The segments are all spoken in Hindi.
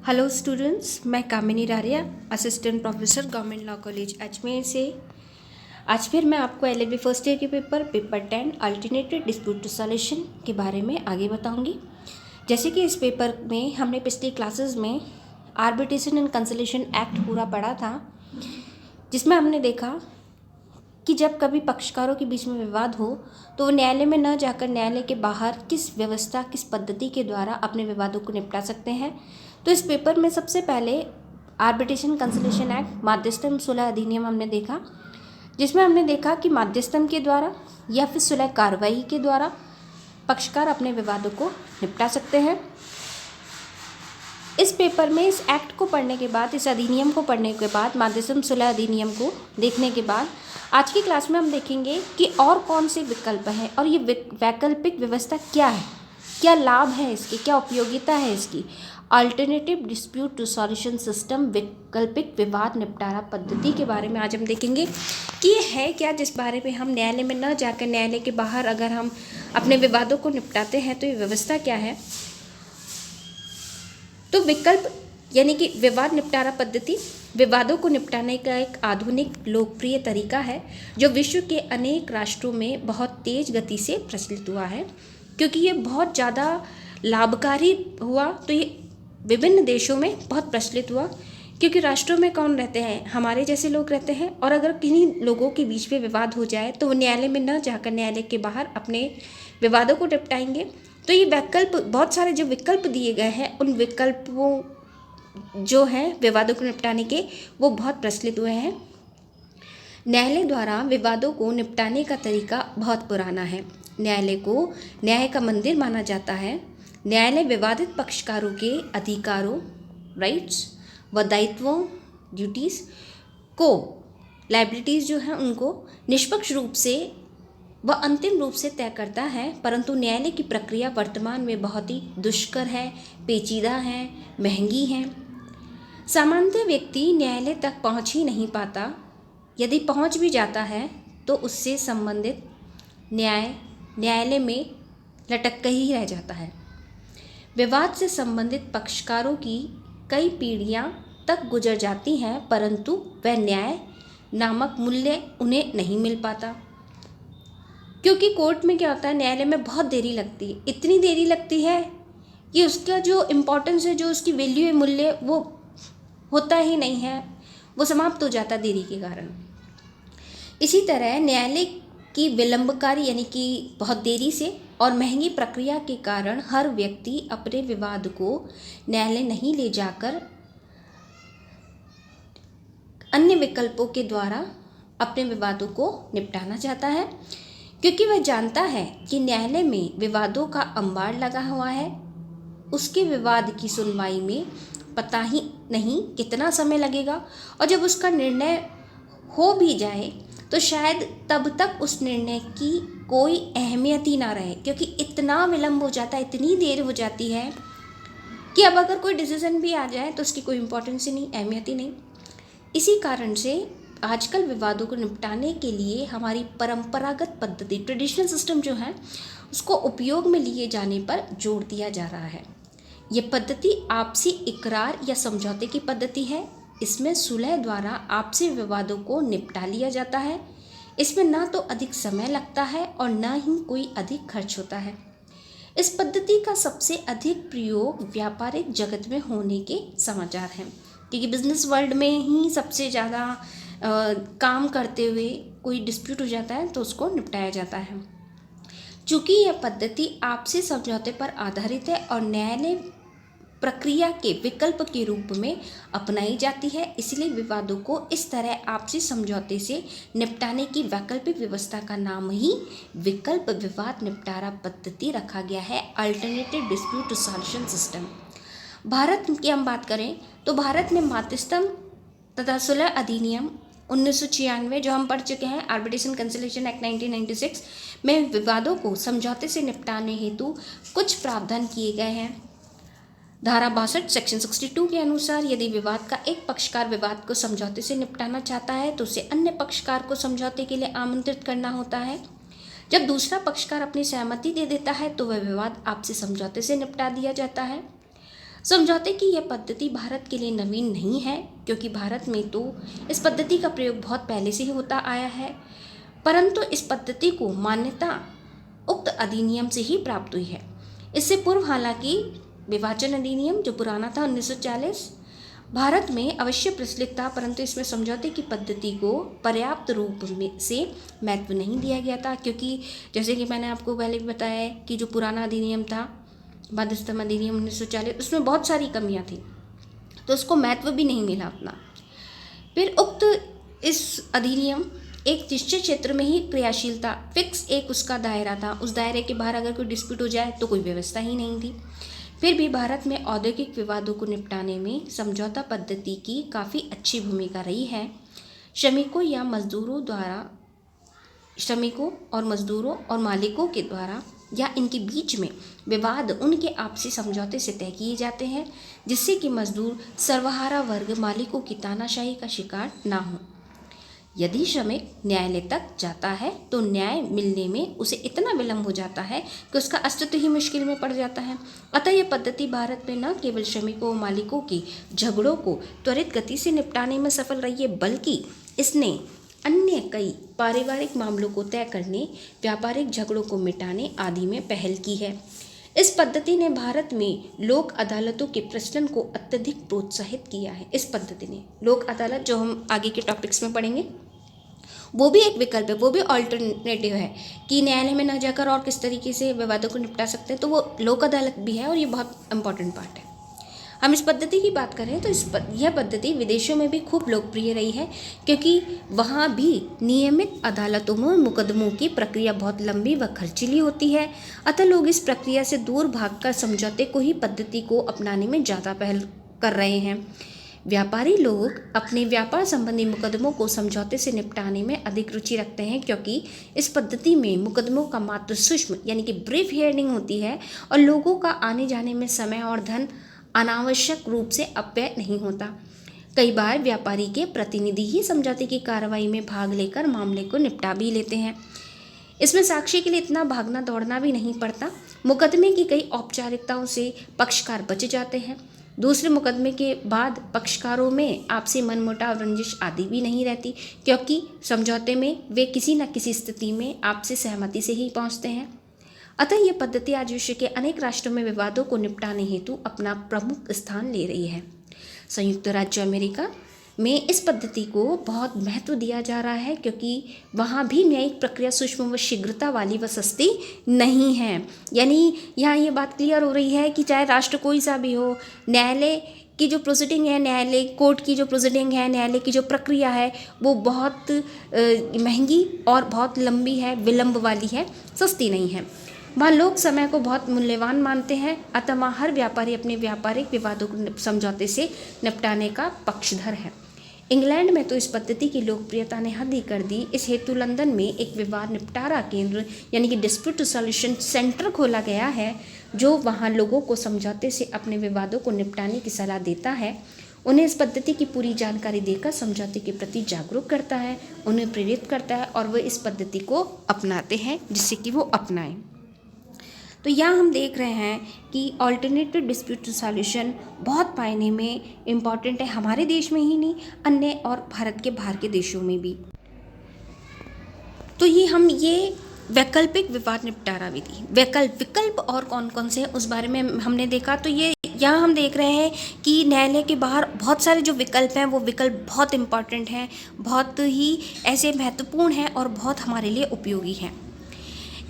हेलो स्टूडेंट्स, मैं Kamini Raria, assistant professor government law college Ajmer से। आज फिर मैं आपको एलएलबी फर्स्ट ईयर के पेपर 10 अल्टरनेटिव डिस्प्यूट सॉल्यूशन के बारे में आगे बताऊंगी। जैसे कि इस पेपर में हमने पिछली क्लासेस में आर्बिट्रेशन एंड कंसोलिडेशन एक्ट पूरा पढ़ा था, जिसमें हमने देखा कि जब कभी पक्षकारों के बीच में विवाद हो तो वो न्यायालय में न जाकर न्यायालय के बाहर किस व्यवस्था, किस पद्धति के द्वारा अपने विवादों को निपटा सकते हैं। तो इस पेपर में सबसे पहले आर्बिट्रेशन कंसोलिडेशन एक्ट, मध्यस्थम सुलह अधिनियम हमने देखा, जिसमें हमने देखा कि मध्यस्थम के द्वारा या फिर सुलह कार्रवाई के द्वारा पक्षकार अपने विवादों को निपटा सकते हैं। इस पेपर में इस एक्ट को पढ़ने के बाद, इस अधिनियम को पढ़ने के बाद, मध्यस्थम सुलह अधिनियम को देखने के बाद आज की क्लास में हम देखेंगे कि और कौन से विकल्प हैं और ये वैकल्पिक व्यवस्था क्या है, क्या लाभ है इसके, क्या उपयोगिता है इसकी। अल्टरनेटिव डिस्प्यूट रिजोल्यूशन सिस्टम, वैकल्पिक विवाद निपटारा पद्धति के बारे में आज हम देखेंगे कि ये है क्या, जिस बारे में हम न्यायालय में न जाकर न्यायालय के बाहर अगर हम अपने विवादों को निपटाते हैं तो ये व्यवस्था क्या है। तो विकल्प यानी कि विवाद निपटारा पद्धति विवादों को निपटाने का एक आधुनिक लोकप्रिय तरीका है जो विश्व के अनेक राष्ट्रों में बहुत तेज गति से प्रचलित हुआ है। क्योंकि ये बहुत ज़्यादा लाभकारी हुआ तो ये विभिन्न देशों में बहुत प्रचलित हुआ, क्योंकि राष्ट्रों में कौन रहते हैं, हमारे जैसे लोग रहते हैं, और अगर किन्हीं लोगों के बीच में विवाद हो जाए तो वो न्यायालय में न जाकर न्यायालय के बाहर अपने विवादों को निपटाएंगे। तो ये वैकल्प, बहुत सारे जो विकल्प दिए गए हैं, उन विकल्पों जो हैं विवादों को निपटाने के, वो बहुत प्रचलित हुए हैं। न्यायालय द्वारा विवादों को निपटाने का तरीका बहुत पुराना है। न्यायालय को न्याय का मंदिर माना जाता है। न्यायालय विवादित पक्षकारों के अधिकारों, राइट्स व दायित्वों, ड्यूटीज़ को, लायबिलिटीज़ जो हैं उनको निष्पक्ष रूप से व अंतिम रूप से तय करता है। परंतु न्यायालय की प्रक्रिया वर्तमान में बहुत ही दुष्कर है, पेचीदा है, महंगी है। सामान्य व्यक्ति न्यायालय तक पहुंच ही नहीं पाता। यदि पहुंच भी जाता है तो उससे संबंधित न्यायालय में लटक कर ही रह जाता है। विवाद से संबंधित पक्षकारों की कई पीढ़ियां तक गुजर जाती हैं, परंतु वह न्याय नामक मूल्य उन्हें नहीं मिल पाता। क्योंकि कोर्ट में क्या होता है, न्यायालय में बहुत देरी लगती है, इतनी देरी लगती है कि उसका जो इम्पोर्टेंस है, जो उसकी वैल्यू है, मूल्य, वो होता ही नहीं है, वो समाप्त हो जाता देरी के कारण। इसी तरह न्यायालय की विलंबकारी यानी कि बहुत देरी से और महंगी प्रक्रिया के कारण हर व्यक्ति अपने विवाद को न्यायालय नहीं ले जाकर अन्य विकल्पों के द्वारा अपने विवादों को निपटाना चाहता है, क्योंकि वह जानता है कि न्यायालय में विवादों का अंबार लगा हुआ है। उसके विवाद की सुनवाई में पता ही नहीं कितना समय लगेगा, और जब उसका निर्णय हो भी जाए तो शायद तब तक उस निर्णय की कोई अहमियत ही ना रहे, क्योंकि इतना विलंब हो जाता है, इतनी देर हो जाती है कि अब अगर कोई डिसीजन भी आ जाए तो उसकी कोई इम्पोर्टेंस ही नहीं, अहमियत ही नहीं। इसी कारण से आजकल विवादों को निपटाने के लिए हमारी परंपरागत पद्धति, ट्रेडिशनल सिस्टम जो है, उसको उपयोग में लिए जाने पर जोर दिया जा रहा है। ये पद्धति आपसी इकरार या समझौते की पद्धति है। इसमें सुलह द्वारा आपसी विवादों को निपटा लिया जाता है। इसमें ना तो अधिक समय लगता है और ना ही कोई अधिक खर्च होता है। इस पद्धति का सबसे अधिक प्रयोग व्यापारिक जगत में होने के समाचार हैं, क्योंकि बिजनेस वर्ल्ड में ही सबसे ज़्यादा काम करते हुए कोई डिस्प्यूट हो जाता है तो उसको निपटाया जाता है। चूँकि यह पद्धति आपसी समझौते पर आधारित है और न्यायालय प्रक्रिया के विकल्प के रूप में अपनाई जाती है, इसलिए विवादों को इस तरह आपसी समझौते से निपटाने की वैकल्पिक व्यवस्था का नाम ही विकल्प विवाद निपटारा पद्धति रखा गया है, alternative dispute resolution system. Bharat की हम बात करें तो भारत में मध्यस्थम तथा सुलह अधिनियम 1996 जो हम पढ़ चुके हैं, आर्बिट्रेशन कंसोलिडेशन एक्ट 1996 में विवादों को समझौते से निपटाने हेतु कुछ प्रावधान किए गए हैं। धारा 62 सेक्शन 62 के अनुसार यदि विवाद का एक पक्षकार विवाद को समझौते से निपटाना चाहता है तो उसे अन्य पक्षकार को समझौते के लिए आमंत्रित करना होता है। जब दूसरा पक्षकार अपनी सहमति दे देता है तो वह विवाद आपसी समझौते से निपटा दिया जाता है। समझौते की यह पद्धति भारत के लिए नवीन नहीं है, क्योंकि भारत में तो इस पद्धति का प्रयोग बहुत पहले से ही होता आया है, परंतु इस पद्धति को मान्यता उक्त अधिनियम से ही प्राप्त हुई है। इससे पूर्व हालांकि विभाजन अधिनियम जो पुराना था 1940 भारत में अवश्य प्रचलित था, परंतु इसमें समझौते की पद्धति को पर्याप्त रूप में से महत्व नहीं दिया गया था, क्योंकि जैसे कि मैंने आपको पहले भी बताया है कि जो पुराना अधिनियम था मध्यस्थता अधिनियम 1940 उसमें बहुत सारी कमियां थी, तो उसको महत्व भी नहीं मिला अपना। फिर उक्त इस अधिनियम एक निश्चित क्षेत्र में ही क्रियाशील था, फिक्स एक उसका दायरा था, उस दायरे के बाहर अगर कोई डिस्प्यूट हो जाए तो कोई व्यवस्था ही नहीं थी। फिर भी भारत में औद्योगिक विवादों को निपटाने में समझौता पद्धति की काफ़ी अच्छी भूमिका रही है। श्रमिकों और मजदूरों और मालिकों के द्वारा या इनके बीच में विवाद उनके आपसी समझौते से तय किए जाते हैं, जिससे कि मजदूर सर्वहारा वर्ग मालिकों की तानाशाही का शिकार ना हो। यदि श्रमिक न्यायालय तक जाता है तो न्याय मिलने में उसे इतना विलंब हो जाता है कि उसका अस्तित्व ही मुश्किल में पड़ जाता है। अतः यह पद्धति भारत में न केवल श्रमिकों और मालिकों की झगड़ों को त्वरित गति से निपटाने में सफल रही है, बल्कि इसने अन्य कई पारिवारिक मामलों को तय करने, व्यापारिक झगड़ों को मिटाने आदि में पहल की है। इस पद्धति ने भारत में लोक अदालतों के प्रचलन को अत्यधिक प्रोत्साहित किया है। इस पद्धति ने लोक अदालत, जो हम आगे के टॉपिक्स में पढ़ेंगे, वो भी एक विकल्प है, वो भी ऑल्टरनेटिव है कि न्यायालय में न जाकर और किस तरीके से विवादों को निपटा सकते हैं, तो वो लोक अदालत भी है और ये बहुत इंपॉर्टेंट पार्ट है। हम इस पद्धति की बात करें तो यह पद्धति विदेशों में भी खूब लोकप्रिय रही है, क्योंकि वहाँ भी नियमित अदालतों में मुकदमों की प्रक्रिया बहुत लंबी व खर्चीली होती है। अतः लोग इस प्रक्रिया से दूर भागकर समझौते को ही पद्धति को अपनाने में ज़्यादा पहल कर रहे हैं। व्यापारी लोग अपने व्यापार संबंधी मुकदमों को समझौते से निपटाने में अधिक रुचि रखते हैं, क्योंकि इस पद्धति में मुकदमों का मात्र सूक्ष्म यानी कि ब्रीफ हियरिंग होती है और लोगों का आने जाने में समय और धन अनावश्यक रूप से अपव्यय नहीं होता। कई बार व्यापारी के प्रतिनिधि ही समझौते की कार्रवाई में भाग लेकर मामले को निपटा भी लेते हैं। इसमें साक्षी के लिए इतना भागना दौड़ना भी नहीं पड़ता। मुकदमे की कई औपचारिकताओं से पक्षकार बच जाते हैं। दूसरे मुकदमे के बाद पक्षकारों में आपसी मनमुटाव, रंजिश आदि भी नहीं रहती, क्योंकि समझौते में वे किसी न किसी स्थिति में आपसी सहमति से ही पहुंचते हैं। अतः यह पद्धति आज विश्व के अनेक राष्ट्रों में विवादों को निपटाने हेतु अपना प्रमुख स्थान ले रही है। संयुक्त राज्य अमेरिका में इस पद्धति को बहुत महत्व दिया जा रहा है, क्योंकि वहाँ भी न्यायिक प्रक्रिया सूक्ष्म व शीघ्रता वाली व सस्ती नहीं है। यानी यहाँ ये बात क्लियर हो रही है कि चाहे राष्ट्र कोई सा भी हो, न्यायालय की जो प्रोसीडिंग है, न्यायालय कोर्ट की जो प्रोसीडिंग है, न्यायालय की जो प्रक्रिया है, वो बहुत महंगी और बहुत लंबी है, विलंब वाली है, सस्ती नहीं है। वहाँ लोग समय को बहुत मूल्यवान मानते हैं। अतः वहाँ हर व्यापारी अपने व्यापारिक विवादों को समझौते से निपटाने का पक्षधर है। इंग्लैंड में तो इस पद्धति की लोकप्रियता ने हद ही कर दी। इस हेतु लंदन में एक विवाद निपटारा केंद्र यानी कि डिस्प्यूट सॉल्यूशन सेंटर खोला गया है, जो वहाँ लोगों को समझौते से अपने विवादों को निपटाने की सलाह देता है, उन्हें इस पद्धति की पूरी जानकारी देकर समझौते के प्रति जागरूक करता है, उन्हें प्रेरित करता है और वे इस पद्धति को अपनाते हैं, जिससे कि वो अपनाएं। तो यहाँ हम देख रहे हैं कि ऑल्टरनेटिव डिस्प्यूट सॉल्यूशन बहुत मायने में इम्पॉर्टेंट है, हमारे देश में ही नहीं, अन्य और भारत के बाहर के देशों में भी। तो ये वैकल्पिक विवाद निपटारा विधि, विकल्प और कौन कौन से उस बारे में हमने देखा। तो ये यहाँ हम देख रहे हैं कि न्यायालय के बाहर बहुत सारे जो विकल्प हैं, वो विकल्प बहुत इम्पॉर्टेंट हैं, बहुत ही ऐसे महत्वपूर्ण हैं और बहुत हमारे लिए उपयोगी हैं।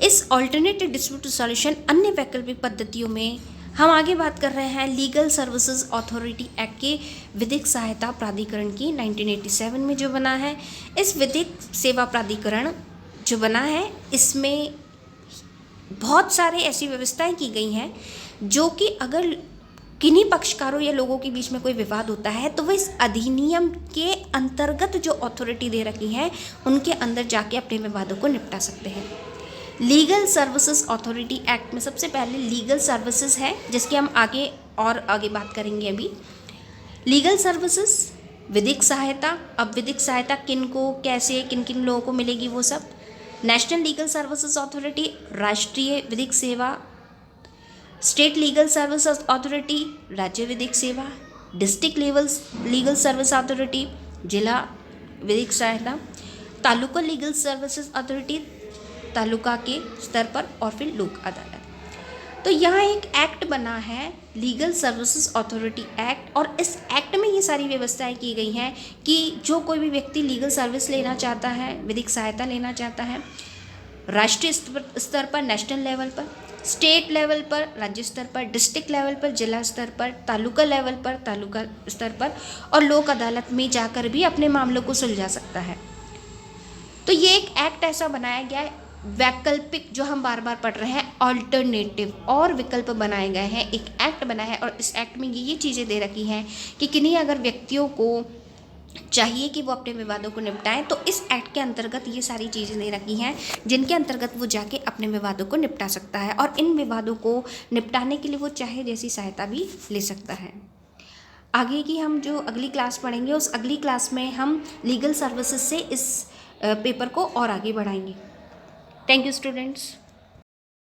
इस ऑल्टरनेटिव डिस्प्यूट सॉल्यूशन अन्य वैकल्पिक पद्धतियों में हम आगे बात कर रहे हैं लीगल सर्विसेज अथॉरिटी एक्ट के विधिक सहायता प्राधिकरण की 1987 में जो बना है। इस विधिक सेवा प्राधिकरण जो बना है, इसमें बहुत सारे ऐसी व्यवस्थाएं की गई हैं जो कि अगर किन्हीं पक्षकारों या लोगों के बीच में कोई विवाद होता है तो वह इस अधिनियम के अंतर्गत जो अथॉरिटी दे रखी है उनके अंदर जाके अपने विवादों को निपटा सकते हैं। लीगल सर्विसेज अथॉरिटी एक्ट में सबसे पहले लीगल सर्विसेज है, जिसकी हम आगे बात करेंगे। अभी लीगल सर्विसेज, विधिक सहायता। अब विधिक सहायता किन को, कैसे, किन किन लोगों को मिलेगी, वो सब। नेशनल लीगल सर्विसेज अथॉरिटी, राष्ट्रीय विधिक सेवा स्टेट लीगल सर्विस अथॉरिटी राज्य विधिक सेवा, डिस्ट्रिक्ट लीगल सर्विस अथॉरिटी जिला विधिक सहायता, taluka legal services authority taluka के स्तर पर, और फिर लोक अदालत। तो यहाँ एक एक्ट बना है लीगल सर्विसेज अथॉरिटी एक्ट, और इस एक्ट में ये सारी व्यवस्थाएं की गई हैं कि जो कोई भी व्यक्ति लीगल सर्विस लेना चाहता है, विधिक सहायता लेना चाहता है, राष्ट्रीय स्तर पर, नेशनल लेवल पर, स्टेट लेवल पर, राज्य स्तर पर, डिस्ट्रिक्ट लेवल पर, जिला स्तर पर, तालुका लेवल पर, तालुका स्तर पर, और लोक अदालत में जाकर भी अपने मामलों को सुलझा सकता है। तो ये एक एक्ट ऐसा बनाया गया है, वैकल्पिक, जो हम बार बार पढ़ रहे हैं, ऑल्टरनेटिव, और विकल्प बनाए गए हैं, एक एक्ट बना है। और इस एक्ट में ये चीज़ें दे रखी हैं कि किन्हीं अगर व्यक्तियों को चाहिए कि वो अपने विवादों को निपटाएं, तो इस एक्ट के अंतर्गत ये सारी चीज़ें दे रखी हैं जिनके अंतर्गत वो जाके अपने विवादों को निपटा सकता है, और इन विवादों को निपटाने के लिए वो चाहे जैसी सहायता भी ले सकता है। आगे की हम जो अगली क्लास पढ़ेंगे, उस अगली क्लास में हम लीगल सर्विसेज से इस पेपर को और आगे बढ़ाएंगे। Thank you students.